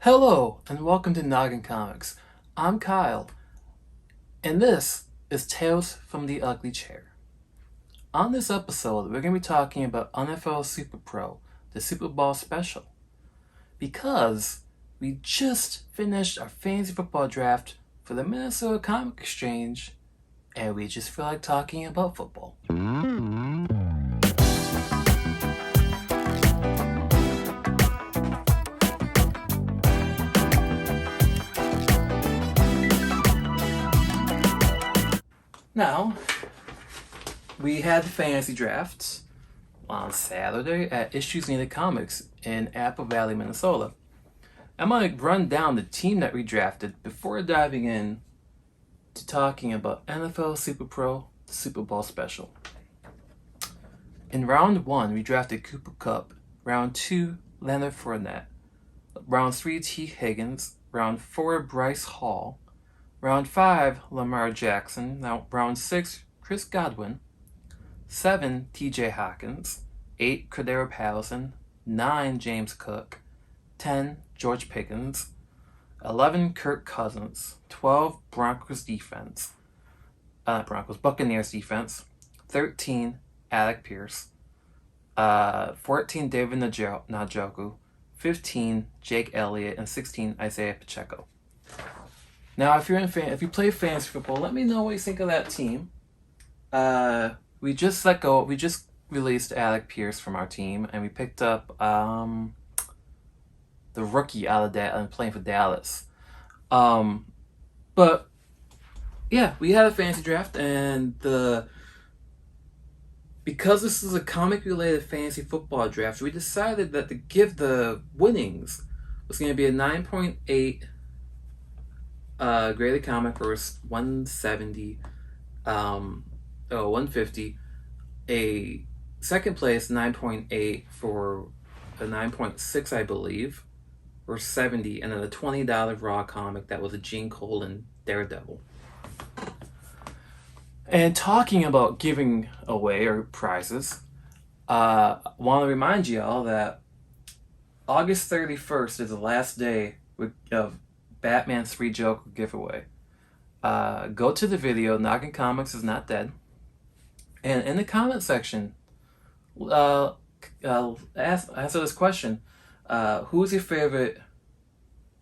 Hello, and welcome to Noggin Comics. I'm Kyle, and this is Tales from the Ugly Chair. On this episode, we're going to be talking about NFL SuperPro, the Super Bowl special, because we just finished our fantasy football draft for the Minnesota Comic Exchange, and we just feel like talking about football. Now, we had the fantasy drafts on Saturday at Issues Needed Comics in Apple Valley, Minnesota. I'm going to run down the team that we drafted before diving in to talking about NFL SuperPro, the Super Bowl special. In round 1, we drafted Cooper Kupp. Round 2, Leonard Fournette. Round 3, T. Higgins. Round 4, Bryce Hall. Round 5, Lamar Jackson. Now, round 6, Chris Godwin. 7, TJ Hawkins. 8, Cordero Patterson. 9, James Cook. 10, George Pickens. 11, Kirk Cousins. 12, Buccaneers defense. 13, Alec Pierce. 14, David Njoku. 15, Jake Elliott. And 16, Isaiah Pacheco. Now, if you play fantasy football, let me know what you think of that team. We just released Alec Pierce from our team, and we picked up the rookie out of that and playing for Dallas. But yeah, we had a fantasy draft, and because this is a comic-related fantasy football draft, we decided that to give the winnings was going to be a 9.8 graded comic versus 170, 150. A second place 9.8 for a 9.6, I believe, or 70, and then a $20 raw comic that was a Gene Colan Daredevil. And talking about giving away or prizes, I want to remind you all that August 31st is the last day of Batman's 3 Joker giveaway. Go to the video, Noggin Comics is not dead. And in the comment section, answer this question. Who's your favorite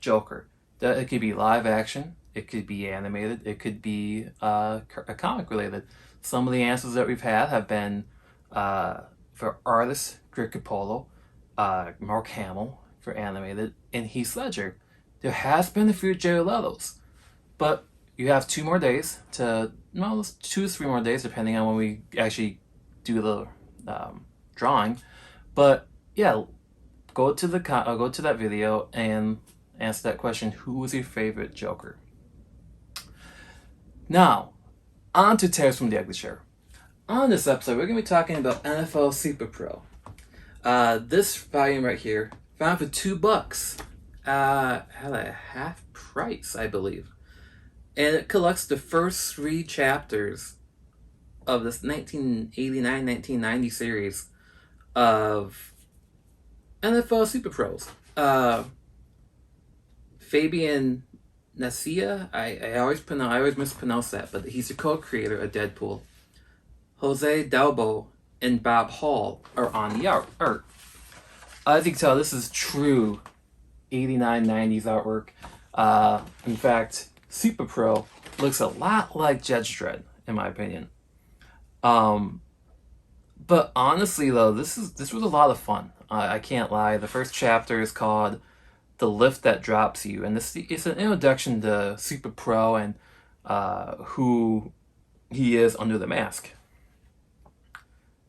Joker? It could be live action, it could be animated, it could be a comic related. Some of the answers that we've had have been for artist Greg Capullo, Mark Hamill for animated, and Heath Ledger. There has been a few Jared Leto's, but you have 2 more days to, 2 to 3 more days, depending on when we actually do the drawing. But yeah, go to that video and answer that question: who was your favorite Joker? Now, on to Tales from the Ugly Chair. On this episode, we're going to be talking about NFL SuperPro. This volume right here, found for $2. At a half price, I believe. And it collects the first 3 chapters of this 1989-1990 series of NFL SuperPros. Fabian Nicieza, I always mispronounce that, but he's the co-creator of Deadpool. Jose Delbo and Bob Hall are on the art. As you can tell, this is true 89, 90s artwork. In fact, SuperPro looks a lot like Judge Dredd, in my opinion. But honestly, though, this was a lot of fun. I can't lie. The first chapter is called "The Lift That Drops You," and it's an introduction to SuperPro and who he is under the mask.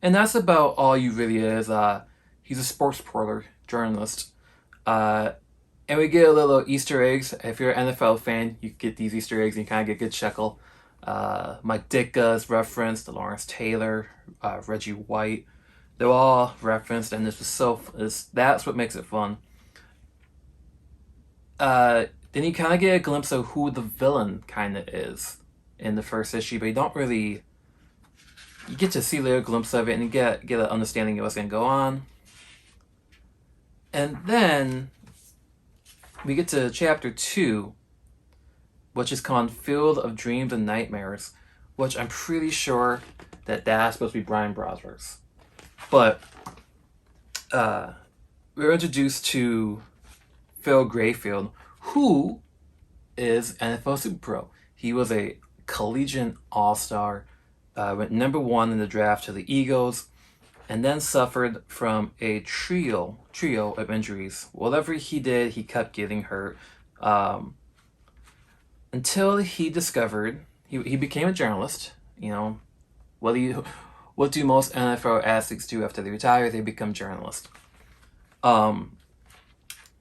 And that's about all he really is. He's a sports reporter, journalist. And we get a little Easter eggs. If you're an NFL fan, you get these Easter eggs and you kind of get a good chuckle. Mike Ditka is referenced, Lawrence Taylor, Reggie White. They're all referenced, and that's what makes it fun. Then you kind of get a glimpse of who the villain kind of is in the first issue, but you don't really... You get to see a little glimpse of it, and you get an understanding of what's going to go on. And then we get to chapter 2, which is called Field of Dreams and Nightmares, which I'm pretty sure that's supposed to be Brian Brosworth's. But we were introduced to Phil Grayfield, who is NFL SuperPro. He was a collegiate all-star, went number 1 in the draft to the Eagles, and then suffered from a trio of injuries. Whatever he did, he kept getting hurt. Until he discovered, he became a journalist. You know, what do most NFL athletes do after they retire? They become journalists.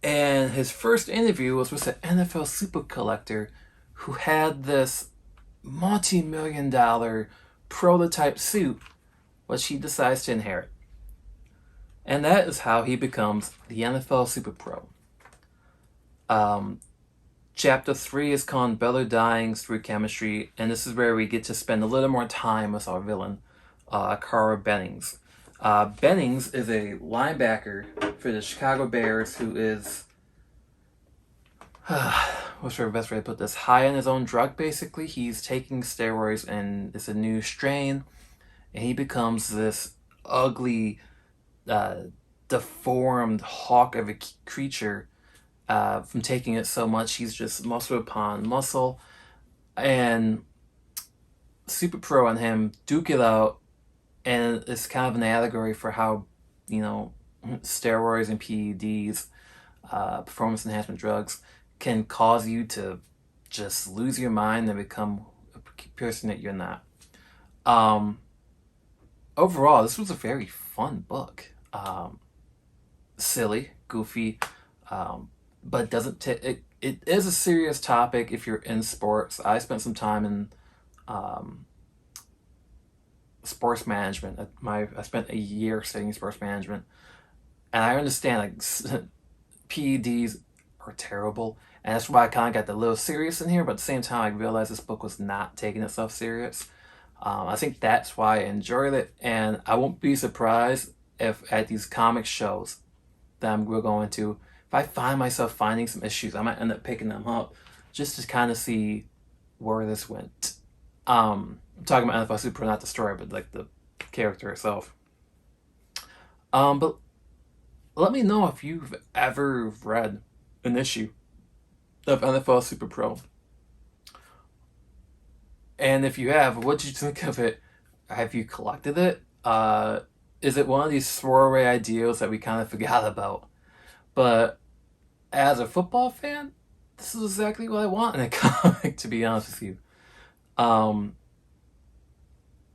And his first interview was with an NFL super collector who had this multi-million-dollar prototype suit, which he decides to inherit. And that is how he becomes the NFL SuperPro. Chapter 3 is called Better Dyings Through Chemistry, and this is where we get to spend a little more time with our villain, Carl Bennings. Bennings is a linebacker for the Chicago Bears who is, what's the best way to put this, high on his own drug, basically. He's taking steroids, and it's a new strain, and he becomes this ugly, deformed hawk of a creature. From taking it so much, he's just muscle upon muscle. And Super Pro and him duke it out, and it's kind of an allegory for how, steroids and PEDs, performance enhancement drugs, can cause you to just lose your mind and become a person that you're not. Overall, this was a very fun book. Silly, goofy, but it is a serious topic if you're in sports. I spent some time in sports management. I spent a year studying sports management, and I understand PEDs are terrible, and that's why I kind of got a little serious in here. But at the same time, I realized this book was not taking itself serious. I think that's why I enjoyed it, and I won't be surprised if at these comic shows that we're going to, if I find myself finding some issues, I might end up picking them up just to kind of see where this went. I'm talking about NFL Super, not the story, but like the character itself. But let me know if you've ever read an issue of NFL Super Pro. And if you have, what did you think of it? Have you collected it? Is it one of these throwaway ideals that we kind of forgot about? But as a football fan, this is exactly what I want in a comic, to be honest with you.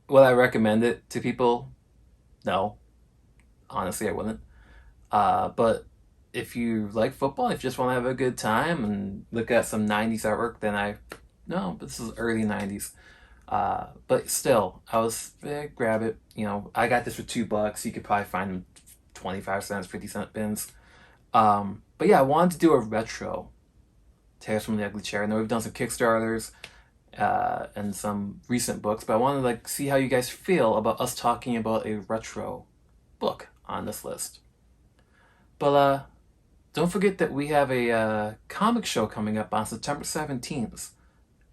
Would I recommend it to people? No. Honestly, I wouldn't. But if you like football, if you just want to have a good time and look at some 90s artwork, then no, but this is early 90s. But still, I was, grab it. I got this for $2. You could probably find them 25 cents, 50-cent bins. But yeah, I wanted to do a retro Tales from the Ugly Chair. I know we've done some Kickstarters, and some recent books, but I wanted to see how you guys feel about us talking about a retro book on this list. But don't forget that we have a comic show coming up on September 17th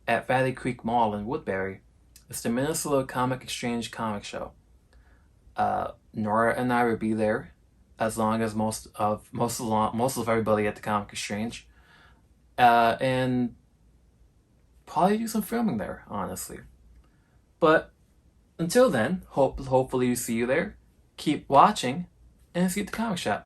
at Valley Creek Mall in Woodbury. It's the Minnesota Comic Exchange comic show. Nora and I will be there, as long as most of everybody at the Comic Exchange, and probably do some filming there, honestly. But until then, hopefully we see you there. Keep watching, and see you at the comic shop.